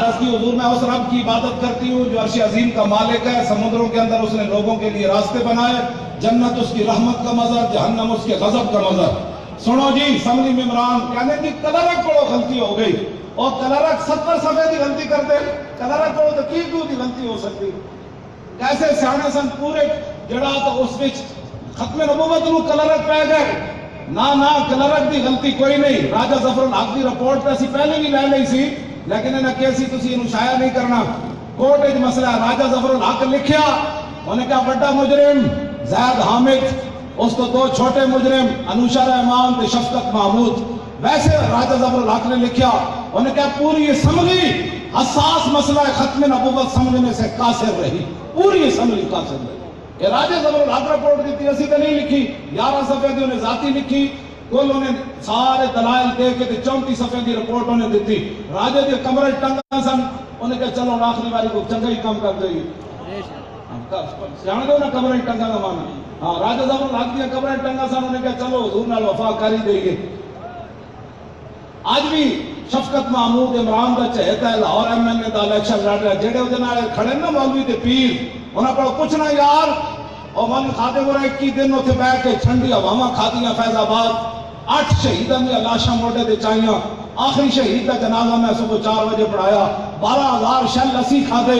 عرض کی حضور میں اس رب کی عبادت کرتی ہوں جو عرش عظیم کا مالک ہے، سمندروں کے اندر اس نے لوگوں کے لیے راستے بنائے، جنت اس کی رحمت کا مظہر، جہنم اس کے غضب کا مظہر۔ سنو جی، اسمبلی ممبران کہنے کی کلرک پڑھو غلطی ہو گئی، اور کلرک 70 صفحے کی غلطی کرتے، کلرک پڑھو تو کی کیوں دی غلطی ہو سکتی؟ کیسے سیانے سن پورے جڑا تو اس وچ ختم نبوت نو کلرک پہ گئے؟ نہ کلرک دی غلطی کوئی نہیں۔ راجہ ظفر الحق دی رپورٹ تے اسی پہلے بھی لے لئی سی، لیکن انہاں کہ سی تسی انہوں شائع نہیں کرنا، کورٹ وچ مسئلہ ہے۔ راجہ ظفر الحق لکھیا، انہیں کہا بڑا مجرم زید حامد، اس کو 2 چھوٹے مجرم انوشا رحمان تے شفقت محمود۔ ویسے راجہ ظفر الحق نے لکھیا، انہیں کہا پوری اسمبلی حساس مسئلہ ختم نبوت سمجھنے سے قاصر رہی، پوری اسمبلی قاصر رہی۔ یہ راجہ ظفر الحق رپورٹ دیتی، اسی تے نہیں لکھی، 11 صفحے دی انہیں ذاتی لکھی، کل انہیں سارے دلائل دے کے 34 صفحے دی رپورٹ انہیں دیتی۔ راجہ دی کمرے ٹنگا سن، انہیں کہا چلو آخری باری کو چنگا ہی کم کر دے گی، جانے دو نا کمرے ٹنگا کا مانا۔ ہاں، راجہ ظفر الحق دی کمرے ٹنگا سن، انہیں کہا چلو حضور نال وفا کر ہی دے گے۔ آج بھی شفقت محمود عمران دا چہتا ہے، لاہور ایم این اے دا الیکشن لڑ رہا ہے، جڑے وہ جنہاں کھڑے نا مولوی تے پیر، انہاں کو پوچھنا یار، اور مولوی خادم ہو رہا ہے 21 دن اتنے بیٹھ کے ٹھنڈی ہواواں کھادیاں فیض آباد، 8 شہیداں دی لاشاں موڑے تے چائیاں، آخری شہید دا جنازہ میں صبح 4 بجے پڑھایا، 12,000 شل اسی کھادے،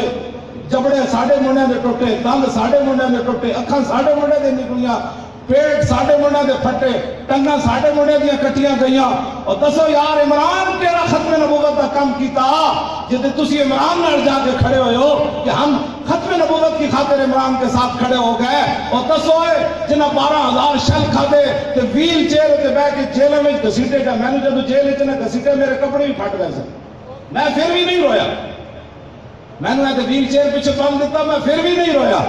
جبڑے ساڑھے منڈے دے ٹوٹے، دند ساڑھے منڈے دے ٹوٹے، اکھاں ساڑھے منڈے دے نکلیاں، پیٹ ساڑھے منڈے دے پھٹے، ٹنگاں ساڑھے منڈے دیا کٹیاں گئیاں۔ اور دسو یار عمران کیڑا ختم نبوت دا کم کیتا جتے تسی عمران نال جا کے کھڑے ہوئے ہو کہ ہم ختم نبوت کی خاطر عمران کے ساتھ کھڑے ہو گئے؟ اور دسو جنہ 12,000 شل کھادے تے ویل چیئر تے بیٹھ کے جیل میں گھسیٹے گا، میں نے جب جیل اتنے گھسیٹے میرے کپڑے بھی پھٹ گئے سن، میں پھر بھی نہیں رویا، میں نے ویل چیئر پیچھے پال دیتا، میں پھر بھی نہیں رویا۔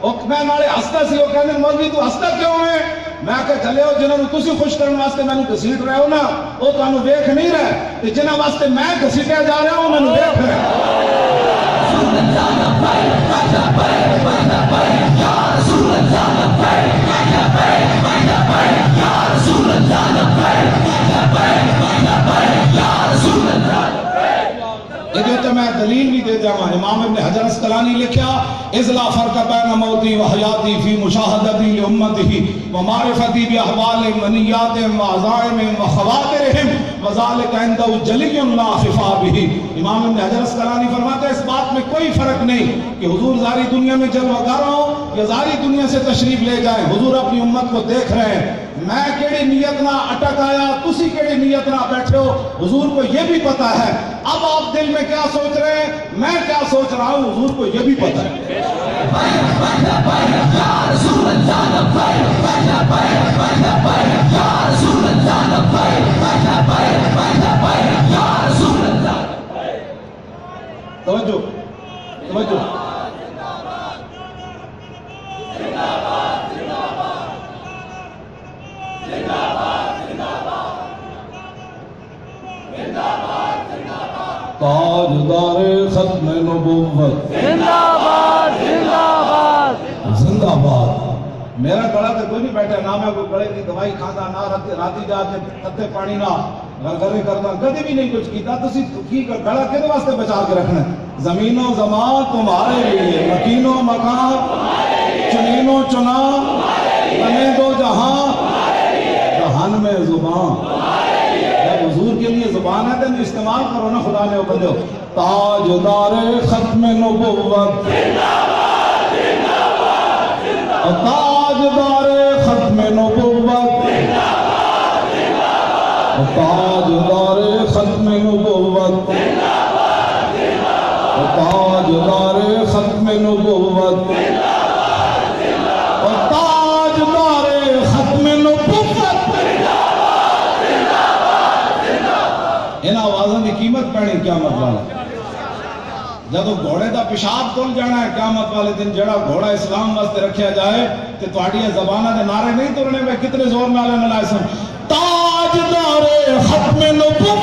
اور میں نالے ہستا سی، وہ کہنے مولوی تو ہستا کیوں ہے؟ میں کہ چلے ہو جنہوں نے تسی خوش کرنے واسطے میں نے گھسیٹ رہے ہو نا، وہ تو انہوں دیکھ نہیں رہے، کہ جنہ واسطے میں گھسیٹے جا رہا ہوں انہوں دیکھ رہے۔ یہ میں دلیل بھی دے جاؤں، امام ابن حجر اسقلانی لکھیا، اذ لا فرق بین موتی و حیاتی فی مشاہدتی لامتی و معرفتی باحوال منیات و عزائم و خواترہم وذالک عندہ جلی لا خفا بہ۔ امام ابن حجر اسقلانی فرماتے ہیں اس بات میں کوئی فرق نہیں کہ حضور ظاہری دنیا میں جلوہ گر ہوں یا ظاہری دنیا سے تشریف لے جائیں، حضور اپنی امت کو دیکھ رہے ہیں۔ میں کیڑی نیت نہ اٹک آیا، تسی کیڑی نیت نہ بیٹھے ہو، حضور کو یہ بھی پتا ہے۔ اب آپ دل میں کیا سوچ رہے ہیں، میں کیا سوچ رہا ہوں، حضور کو یہ بھی پتا ہے۔ توجہ توجہ، تاجدار ختم نبوت زندہ باد زندہ باد زندہ باد۔ میرا گڑا تو کوئی نہیں بیٹھا، نہ میں کوئی گڑے کی دوائی کھانا، نہ راتی جا کے تتے پانی نہ گرگرے کرنا، کدی بھی نہیں کچھ کیتا۔ تسی کی گڑا کدے واسطے بچا کے رکھنا ہے؟ زمین و زمان تمہارے لیے، مکین و مکان چنین و چنا، بنے دو جہاں جہان میں زبان۔ جب حضور کے لیے زبان ہے تو استعمال کرو نا، خدا نے حکم دو۔ تاجدار ختم نبوت تاجدار ختم نبوت تاجدار ختم نبوت تاجدار ختم نبوت تاجدار ختم نبوت۔ ان آوازوں کی قیمت پڑنی قیامت والا، جب گھوڑے دا پیشاب تل جانا ہے قیامت والے دن، جڑا گھوڑا اسلام واسطے رکھیا جائے تو تہاڈی زباناں دے نعرے نہیں تلنے میں کتنے زور نالے نلائے سن۔ تاجدار ختم نبوت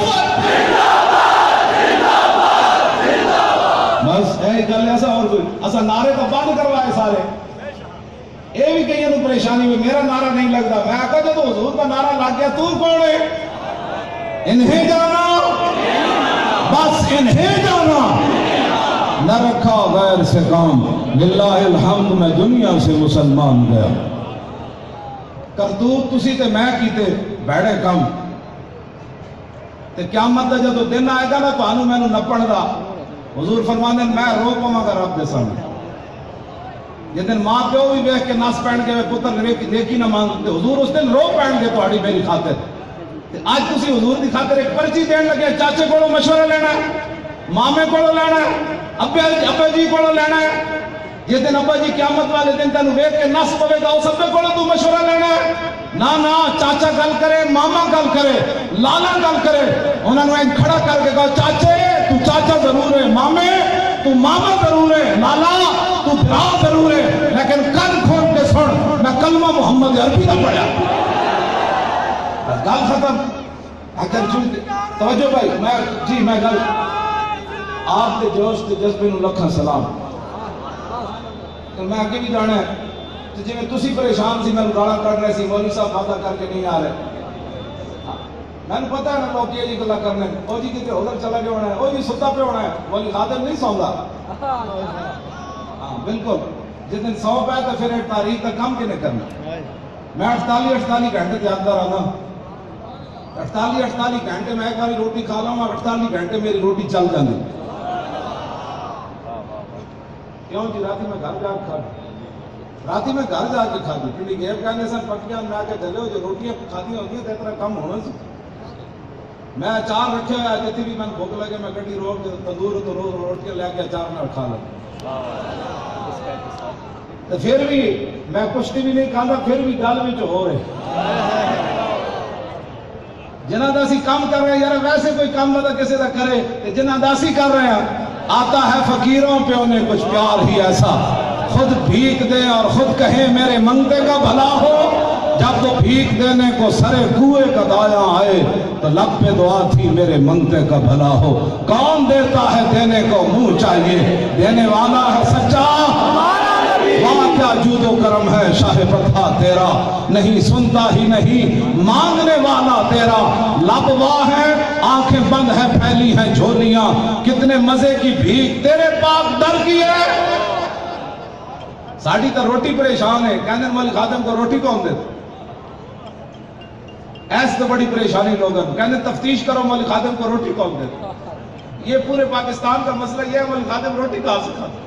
بس اے گل ایسا، اور کوئی ایسا نعرے تو بند کروائے سارے۔ اے بھی کئی انہوں پریشانی ہوئی، میرا نعرہ نہیں لگتا، میں کہا جب حضور کا نعرہ لگ گیا تو کون ہے؟ انہیں جانا بس انہیں جانا، نہ رکھا غیر سے کام، للہ الحمد میں دنیا سے مسلمان گیا۔ کرتوت تسی تے میں کیتے بیڑے کم، تے قیامت دا جدو دن آئے گا نا تو میں نپن دا، حضور فرمانے میں رو پاواں گا رب دے سامنے۔ جس دن ماں پیو بھی ویکھ کے نس پہن کے پتر نیکی نہ مانگتے، حضور اس دن رو پہن کے تہاڈی میری خاطر۔ اج تسی حضور دی خاطر ایک پرچی دین لگے، چاچے کولوں مشورہ لینا ہے، مامے کولوں لینا ہے، ابے جی کولوں لینا ہے۔ جس دن ابا جی قیامت والے دن تینوں ویکھ کے نس پوے گا، اس ابے کولوں تو مشورہ لینا ہے؟ نہ چاچا گل کرے، ماما گل کرے، لالا گل کرے، انہوں نے کھڑا کر کے کہا چاچے تو چاچا ضرور ہے، مامے تو ماما ضرور ہے، لالا تو بھرا ضرور ہے، لیکن کل کھول کے سن میں کلمہ محمد عربی کا پڑھا۔ گل ختم۔ اگر توجہ بھائی، میں گل آپ کے جوش کے جذبے نو لکھاں سلام۔ میں آگے بھی جانا ہے تو جی میں تسی پریشان سی، میں گالا کر رہے سی، مولوی صاحب وعدہ کر کے نہیں آ رہے، میں نے پتا ہے نا لوگ یہ گلا کرنے، او جی کتے ادھر چلا گیا ہونا ہے، او جی ستا پہ ہونا ہے، مولوی خادم نہیں سوندا۔ ہاں بالکل، جس دن سو پہ تو پھر تاریخ کا کام کنے کرنا۔ میں 48 گھنٹے جاگتا رہا، 48 گھنٹے میں ایک باری روٹی کھا لوں، 48 گھنٹے میری روٹی چل جاندی۔ کیوں جی راتی میں گھر جا کے کھا راتی میں گھر جا کے کھا دی، کیونکہ گیپ کہنے سن پکیاں میں آگے چلے ہو جو روٹیاں کھاتی ہوتی ہیں تو اتنا کم ہونا سی۔ میں اچار رکھے ہوئے جتنی بھی میں بھوک لگے میں گڈی روک تندور تو روٹیاں لے کے اچار نہ کھا لوں، تو پھر بھی میں کشتی بھی نہیں کھانا، پھر بھی گل بھی ہو رہے جنہ دا سی کام کر رہے ہیں یار، ویسے کوئی کام نہ کسی دا کرے، جنہ دا سی کر رہے ہیں۔ آتا ہے فقیروں پہ انہیں کچھ پیار ہی ایسا، خود بھیک دیں اور خود کہیں میرے منگتے کا بھلا ہو، جب تو بھیک دینے کو سرے کوئے کا دایا آئے تو لب پہ دعا تھی میرے منگتے کا بھلا ہو۔ کون دیتا ہے دینے کو منہ چاہیے، دینے والا ہے سچا، وہاں کیا جود و کرم ہے شاہ فتح تیرا، نہیں سنتا ہی نہیں مانگنے والا تیرا، لب واہ ہے آنکھیں بند ہے پھیلی ہیں جھولیاں، کتنے مزے کی بھیک تیرے پاک در کی ہے۔ ساڑھی تا روٹی پریشان ہے، کہنے والی خادم کو روٹی کون دیتا؟ ایس تو بڑی پریشانی لوگوں، کہنے تفتیش کرو مولی خادم کو روٹی کون دیتا؟ یہ پورے پاکستان کا مسئلہ یہ ہے، مولی خادم روٹی کہاں سے کھاتا؟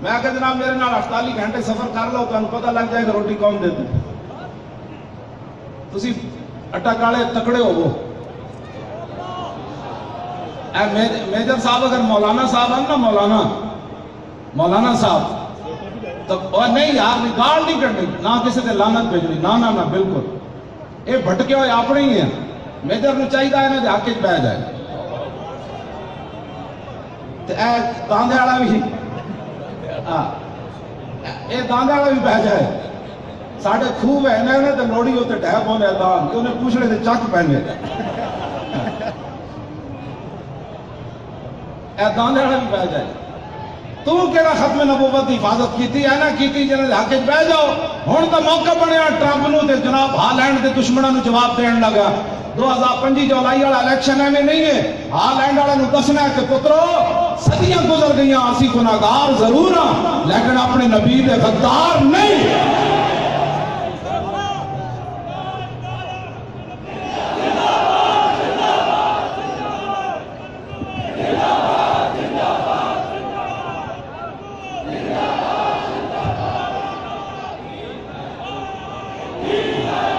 میں کہا جناب میرے نال 48 گھنٹے سفر کر لو تو انہوں پتہ لگ جائے گا روٹی کون دیتے۔ تسی اٹا کالے تکڑے ہو وہ اے میجر صاحب، اگر مولانا صاحب ہیں نا، مولانا صاحب تو نہیں یار گال نہیں کرنی، نہ کسی سے لعنت بھیجنی، نہ بالکل یہ بھٹکے ہوئے اپنے ہی ہیں۔ میجر نے چاہیے ہے نا حق بہ جائے، اے داندے والا بھی یہ داندے والا بھی بہ جائے، ساڑھے خوب ہے نا تو لوڑی ہوتے ڈہ پونے دان کہ انہیں پوچھنے سے چک پہنے، اے داندے والا بھی بہ جائے۔ تو کہنا ختم نبوت کی حفاظت کیتی ہے نا کیتی، جنہیں حق بہ جاؤ۔ ہن تو موقع بنیا ٹرمپ نو تے جناب ہالینڈ دے دشمنوں نو جواب دین لگا۔ 2025 جولائی والا الیکشن ایویں نہیں ہے، ہالینڈ والے نو دسنا ہے کہ پترو صدیاں گزر گئیاں، اسی گناہگار ضرور ہاں لیکن اپنے نبی دے غدار نہیں۔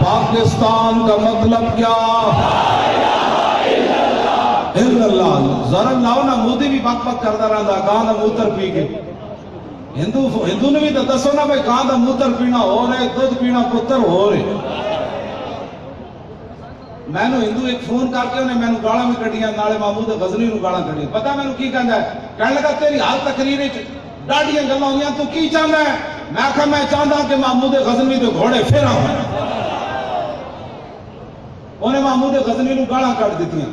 پاکستان کا مطلب کیا؟ اللہ ذرا لاؤ نا، مودی بھی بک بک کرتا رہا گاں دا موتر پی کے، ہندو نے بھی تو دسو نا بھائی گاں دا موتر پینا ہو رہے، دودھ پینا پتر ہو رہے۔ میں نے ہندو ایک فون کر کے انہیں میں نے گاڑا بھی کٹیاں، نالے محمود غزنوی نو گاڑا کٹیاں، پتہ میں نے کی کہنا ہے؟ کہنے لگا تیری ہر تقریر ڈاڑیاں گلاں ہوئیاں، تو کی چاہتا ہے؟ میں کہا میں چاہتا ہوں کہ محمود غزنوی دے گھوڑے پھر آؤں۔ انہیں محمود غزنوی نو گاڑا کٹ دیتیاں،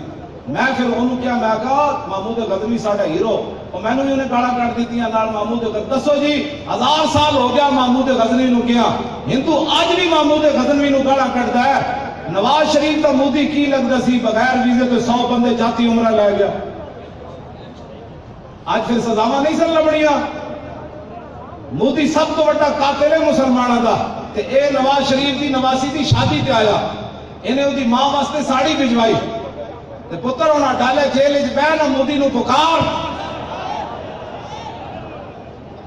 میں پھر انہوں کیا میں کہا محمود غزنوی ساڑھا ہیرو، اور میں نے بھی انہیں گاڑا کٹ دیتیاں نال محمود غزنوی۔ دسو جی 1000 سال ہو گیا محمود غزنوی نو کیا، ہندو آج بھی محمود غزنوی نو گاڑا کٹتا ہے۔ نواز شریف تو مودی کی لگتا سی بغیر ویزے تو 100 بندے جاتی عمرہ لے گیا، آج پھر سزاواں نہیں سن لبڑیاں. مودی سب تو بڑا قاتل ہے مسلمانوں کا. تے اے نواز شریف دی نواسی دی شادی تے آیا, انہیں وہ دی ماں واسطے ساڑی بھجوائی تے پتر ہونا ڈالے جیل وچ بہنا مودی نو پکار.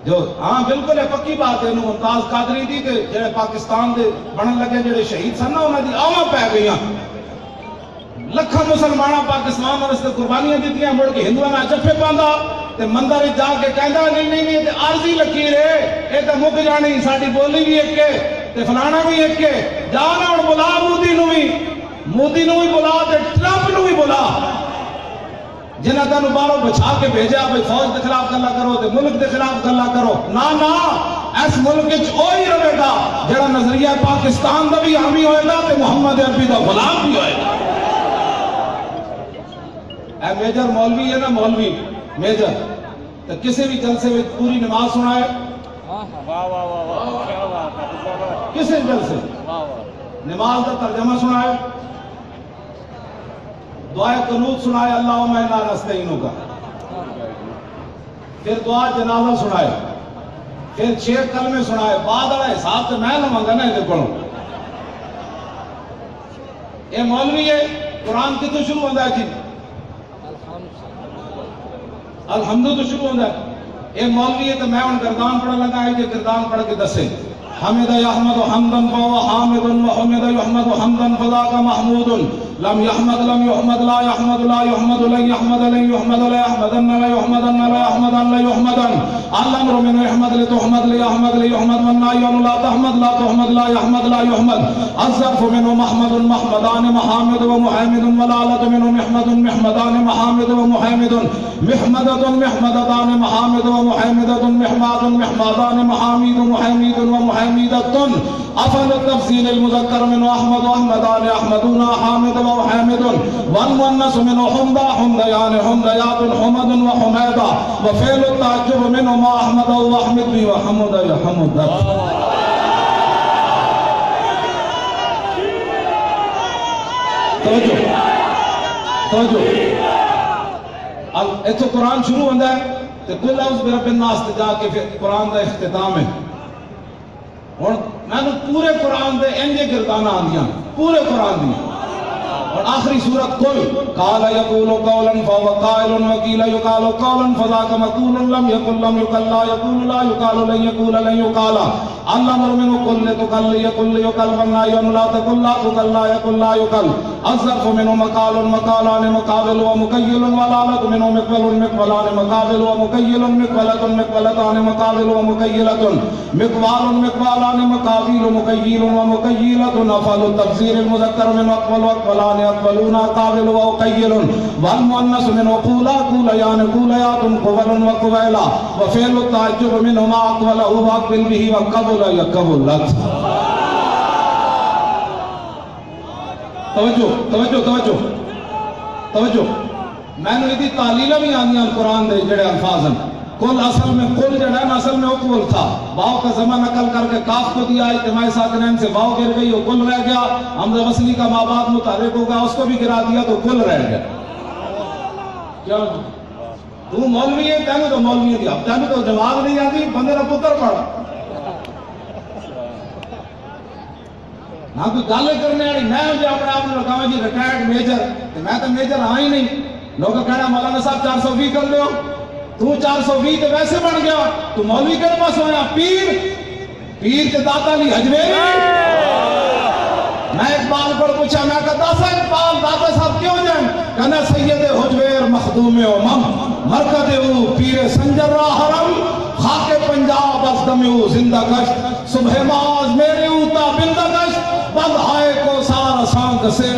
جو ہاں بالکل ہے پکی بات ہے, ممتاز قادری دی تے جڑے پاکستان دے بنن لگے جڑے شہید سن نا انہاں دی آواں پی گئیاں. لکھاں مسلماناں پاکستان واسطے قربانیاں دتیاں, مڑ کے ہندوؤں میں جفے پاندا تے مندر جا کے کہندا نہیں نہیں نہیں تے عارضی لکیر ہے, اے تے مک جانی, ساڈی بولی بھی ایک ہے تے فلانا بھی ایک ہے. جا نا ہن بلا مودی نو بھی بلا تے ٹرمپ نو بھی بلا, جنہاں تانوں باہروں بچا کے بھیجا بھائی فوج دے خلاف گلا کرو تے ملک دے خلاف گلا کرو. نا اس ملک وچ وہی رہے گا جڑا نظریہ پاکستان دا بھی حامی ہوئے گا تے محمد عربی دا غلام بھی ہوئے گا. اے میجر مولوی ہے نا, مولوی میجر تے کسی بھی جلسے میں پوری نماز سنائے, کسی جلسے نماز کا ترجمہ سنائے, دعائے قنوت سنائے اللہم انا نستعینک, پھر دعا جنازہ سنائے, پھر 6 کلمے سنائے. بعد والا حساب تو میں لواں گا نا یہ پڑھو. یہ مولوی ہے, قرآن کتوں شروع ہوتا ہے جی؟ الحمد تو شروع ہوتا ہے. یہ مولوی ہے تو میں ان گردان پڑھ لگا ہے کہ گردان پڑھ کے دسے حمد یحمد حمدن فهو حامد وحمد یحمد حمدن فذاک محمود لم يحمد لم يحمد لا يحمد لا يحمد لن يحمد لن يحمد لا يحمدن لا يحمدن لا يحمدن لا يحمدن الامر من يحمد لتحمد ليحمد ليحمد والنهي لا تحمد لا تحمد لا يحمد لا يحمد الظرف منه محمد محمدان محامد ومحامد والآلة منه محمد محمدان محامد ومحامد محمدة محمدتان محامد ومحامدة محماد محمدان محامد ومحامد ومحامدة أفل التفصيل المذكر منه أحمد وأحمدان أحمدون حامد وحامد والمؤنث منه حمد حمديان حمديات حمد وحميدة وفعل التعجب منه ما أحمد وأحمد بي وحمد يحمد. توجہ اتو قرآن شروع ہوتا ہے تو قل اعوذ برب الناس تے جا کے پھر قرآن دا اختتام ہے. اور میں نے پورے قرآن دے انجے گردانہ آندیاں پورے قرآن دی, اور آخری سورت قل قال یقول قولا فهو قائل وقیل یقال قولا فذاک مقول لم یقل لم یقل لا یقول لا یقال لن یقول لن یقال الامر منه قل لتقل يقل يقل والنهي لا تقل لا تقل لا يقل لا يقل الظرف منه مقال مقالان مقابل ومكيل والآلة منه مقبل مقبلان مقابل ومكيل مقبلة مقبلتان مقابل ومكيلة مقبال مقبالان مقابل مكيل ومكيلة أفعل التفسير المذكر من أقبل وأقبلان أقبلون قابل وأقيل والمؤنث منه قولا قوليان قوليات قبل وقبيلا وفعل التعجب منه ما أقبله وأقبل به وقبل يقبلت. توجہ توجہ توجہ توجہ میں نے یہ تعلیلہ بھی آنیاں قرآن دے جڑے الفاظ ہیں. کل اصل میں کل جڑا ہے نا اصل میں اقبل تھا, واو کا زمہ نقل کر کے کاف کو دیا, اجتماعی ساکنین سے واو گر گئی وہ کل رہ گیا, حمزہ وصلی کا ماں بعد متحرک ہوگا اس کو بھی گرا دیا تو کل رہ گیا. کیا تو مولوی ہے تینوں تو مولوی ہے, اب تینوں تو جواب نہیں آتی بندے کا پتر پڑھ نہ کوئی گل کرنے والی. میں مجھے اپنے آپ نے لگاؤں جی ریٹائرڈ میجر, میں تو میجر ہاں ہی نہیں. لوگ کہنا مولانا صاحب 420 کر لو, تو 420 تو ویسے بن گیا, تو مولوی کے پاس ہویا پیر پیر کے داتا لی حجویری. میں اقبال کو پوچھا, میں کہا داسا اقبال داتا صاحب کیوں جائیں؟ کہنا سید حجویر مخدوم امم مرکد او پیر سنجر را حرم خاک پنجاب از دم او زندہ کشت صبح ماز میرے اوتا بندہ کشت بندھائے کو سارا سانگ سے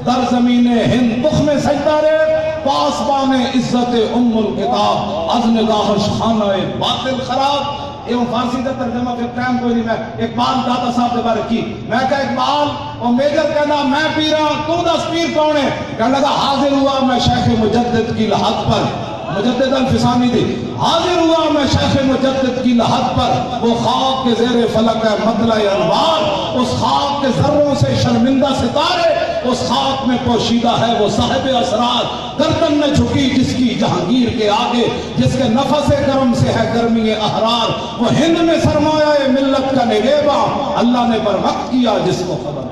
در زمین ہند تخم سجدہ رے پاسبان عزت ام الکتاب از نگاہش خانہ باطل خراب. یہ فارسی کا ترجمہ پھر ٹائم کوئی نہیں. میں اقبال داتا صاحب کے بارے کی میں کہا اقبال اور میجر کہنا میں پیرا تو 10 پیر کون ہے؟ کہنے لگا حاضر ہوا میں شیخ مجدد کی لحد پر, مجدد الفسانی تھی, حاضر ہوا میں شیخ مجدد کی لحد پر, وہ خاک کے زیر فلک ہے مطلع انوار, اس خاک کے ذروں سے شرمندہ ستارے اس خاک میں پوشیدہ ہے وہ صاحب اسرار، گردن نے جھکی جس کی جہانگیر کے آگے، جس کے نفس کرم سے ہے گرمی احرار، وہ ہند میں سرمایہ ملت کا نگہباں، اللہ نے بر وقت کیا جس کو خبر۔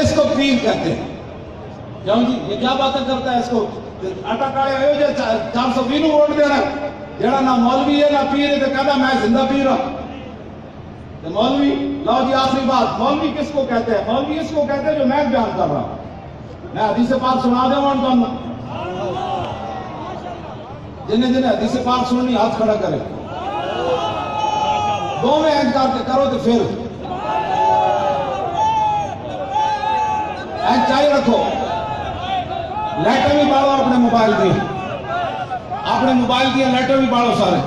اس کو پیر کہتے ہیں۔ کیوں جی یہ کیا باتیں کرتا ہے؟ اس کو آٹا کاڑے ہوئے جو 420 ووٹ دینا، جڑا نہ مولوی ہے نہ پیر ہے، تو کہتا میں زندہ پیر ہوں۔ مولوی لاؤ جی آخری بات، مولوی کس کو کہتے ہیں؟ مولوی اس کو کہتے ہیں جو میں بیان کر رہا ہوں۔ میں حدیث پاک سنا دوں گا تم، جنہیں جنہیں حدیث پاک سننی ہاتھ کھڑا کرے، دو میں انکار کرو تو پھر چاہیے رکھو۔ لیٹر بھی پاڑو اپنے موبائل کی، اپنے موبائل کی لیٹر بھی پاڑو سارے،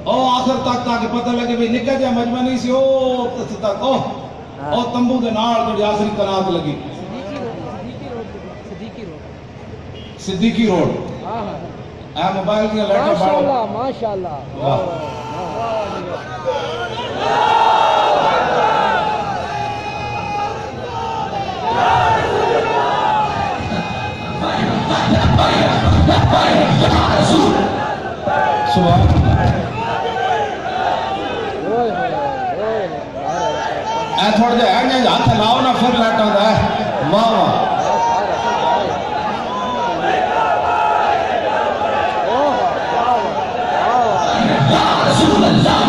او آخر تک تاکہ پتہ لگے بھی نکل جائے مجمع نہیں سی، او تک او تمبو دے نال جو آخری کنات لگی صدیقی روڈ، اے موبائل کی لیٹر پاڑو۔ ماشاءاللہ سبحان اے تھوڑا جا ہے ہاتھ لاؤ نہ پھر لیٹا دا ہے۔ واہ واہ یا رسول اللہ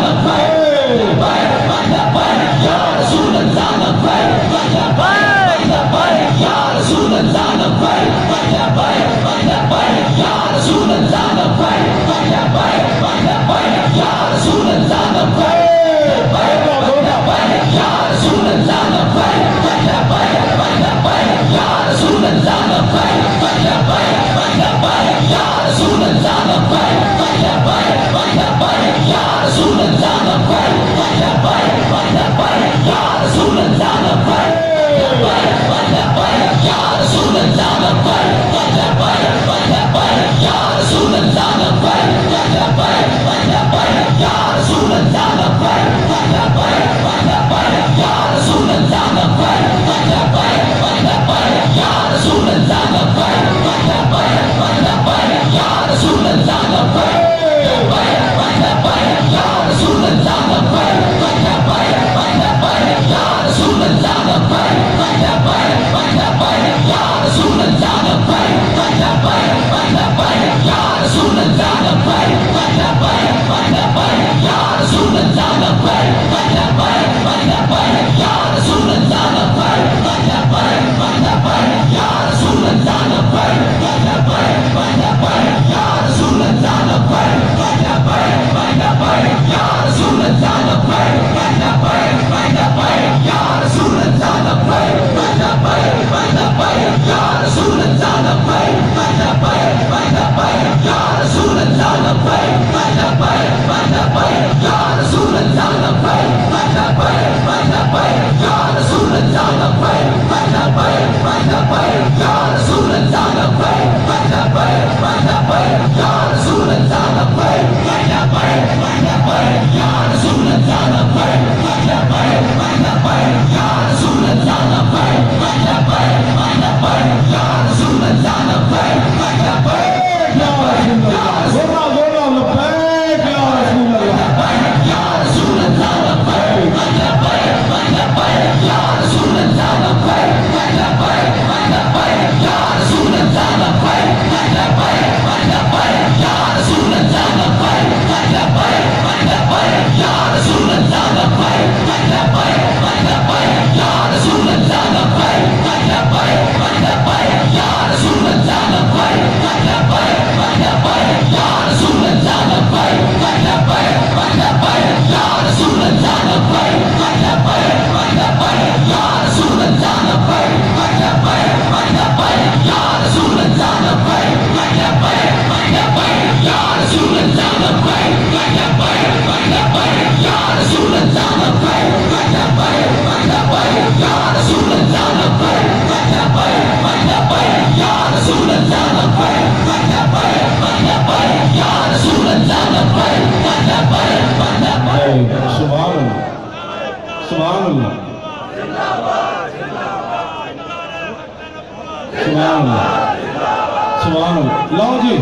سبحان اللہ. لو جی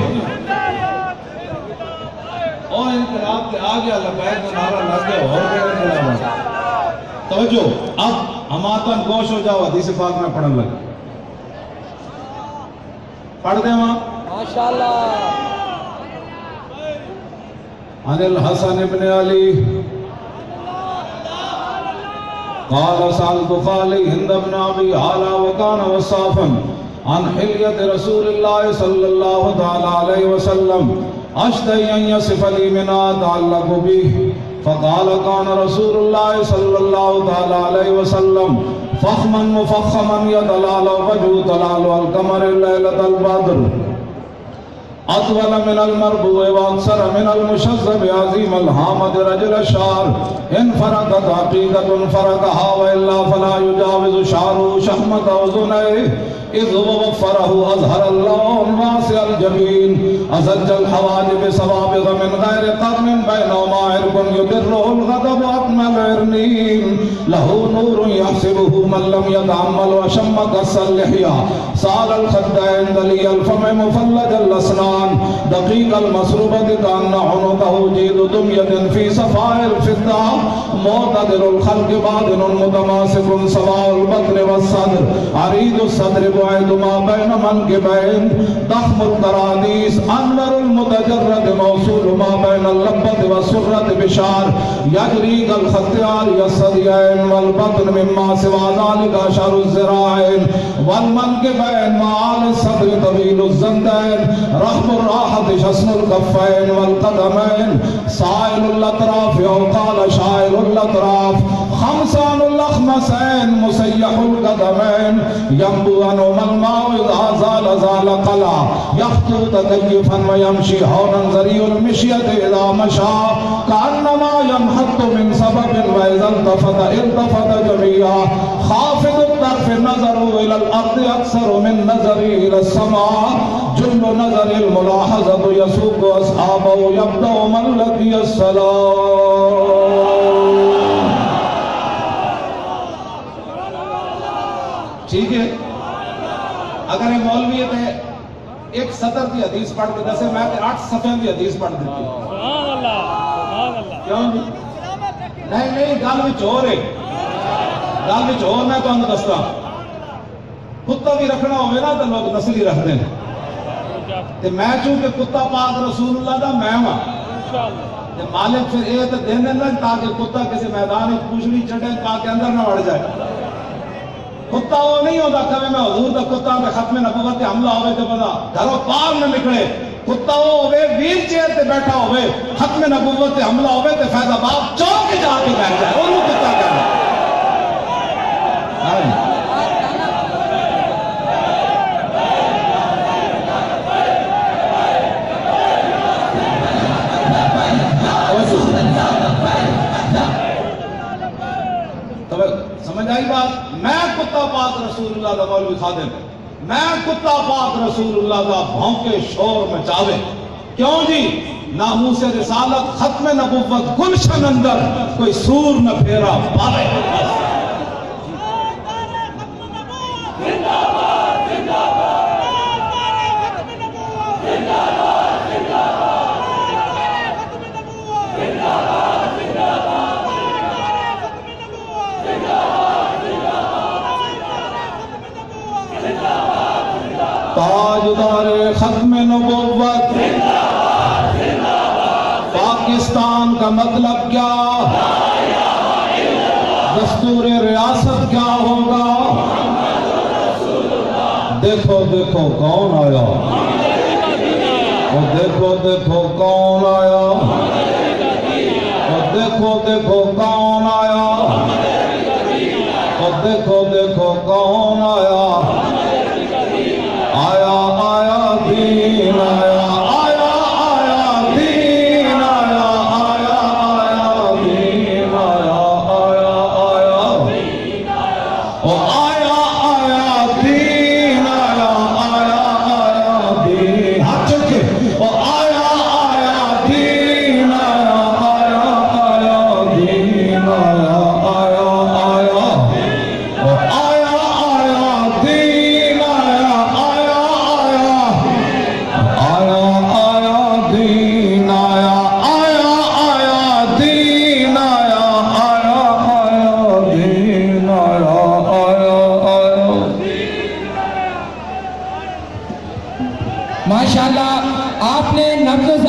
اور انقلاب کے آ گیا لبیک کا نعرہ لگ گیا اور کیا انقلاب. توجہ اب ہماتن گوش ہو جاؤ حدیث پاک میں پڑھن لگے. پڑھ دیں وہاں ماشاءاللہ. عن الحسن بن علی قال سألت خالي هند بن أبي هالة وكان وصافا عن حلية رسول الله صلى الله تعالى عليه وسلم أشتهي أن يصف لي منها تعلق به فقال كان رسول الله صلى الله تعالى عليه وسلم فخما مفخما يتلالى وجهه تلالى القمر ليلة البدر أطول من المربوع وأكثر من المشذب عظيم الهامة رجل الشعر إن فرقت عقيدة فرقها وإلا فلا يجاوز شعره شحمة أذنيه إذ وفره أظهر اللون واسع الجبين أزج الحواجب سوابغ من غير قرن بينهما عرق يدره الغضب أكمل عرنين له نور يحسبه من لم يتعمل وشم قص اللحية سال الخدين دلي الفم مفلج الأسنان دقيق المسروبة كأن عنقه جيد دمية في صفاء الفضة معتدل الخلق باطن متماسك سواء البطن والصدر عريض الصدر بعيد ما بين منكبين ضخم التراديس أنور المتجرد موصول ما بين اللبة والسرة بشار يجري كالختيار الصديين والبطن مما سوى ذلك أشهر الذراعين والمنكبين معال الصدر طويل الزندين رحم الراحة شسن الكفين والقدمين سائل الأطراف أو قال شائل الأطراف خمسان الأخمسين مسيح القدمين ينبو عنهما الماء إذا زال قلع يخطو تكيفا ويمشي هونا زري المشية إذا مشى كأنما ينحط من سبب وإذا التفت جميعا خافض الطرف نظر إلى الأرض أكثر من نظري إلى السماء جل نظر الملاحظة يسوق أصحابه يبدأ من لقي السلام. ٹھیک ہے اگر یہ مولوی ہے ایک سطر کی حدیث پڑھ کے دسے میں 8 صفحے کی حدیث پڑھ دیتی ہوں. سبحان اللہ سبحان اللہ. کیوں نہیں گل وچ ہو رہے گل وچ ہو میں تانوں دستا کتا بھی رکھنا ہوئے نا تو لوگ نسلی رکھتے ہیں تے میں چونکہ کتا پاک رسول اللہ دا میں ہاں تے مالک پھر یہ تے دین دینا تاکہ کتا کسی میدان میں پوچھڑی چڑھے تاکہ اندر نہ وڑ جائے. کتا وہ نہیں ہوتا کبھی میں حضور دا کتا میں ختم نبوت تے حملہ ہوئے تے بدا گھروں پار نہ نکلے. کتا وہ ہوئے ویل چیئر تے بیٹھا ہوئے ختم نبوت تے حملہ ہوئے تے فیض آباد چوک جا کے بیٹھ جائے انہوں کتا کہنا. سمجھ آئی بات. میں کتا پاک رسول اللہ دا مولوی خادم میں کتا پاک رسول اللہ دا بھونکے شور مچاوے. کیوں جی ناموس رسالت ختم نبوت گلشن اندر کوئی سور نہ پھیرا پالے. تاجدار ختم نبوت پاکستان کا مطلب کیا دستور ریاست کیا ہوگا. دیکھو دیکھو کون آیا دیکھو دیکھو کون آیا دیکھو دیکھو کون آیا دیکھو دیکھو کون آیا. آیا آیا دین آیا آیا آیا دین آیا آیا آیا دین آیا آیا آیا او آیا آیا دین آیا آیا آیا دین. ہاتھ چل کے او آیا آیا دین آیا آیا آیا دین آیا آیا آیا او آیا آیا دین آیا آیا ماشاءاللہ آپ نے نبض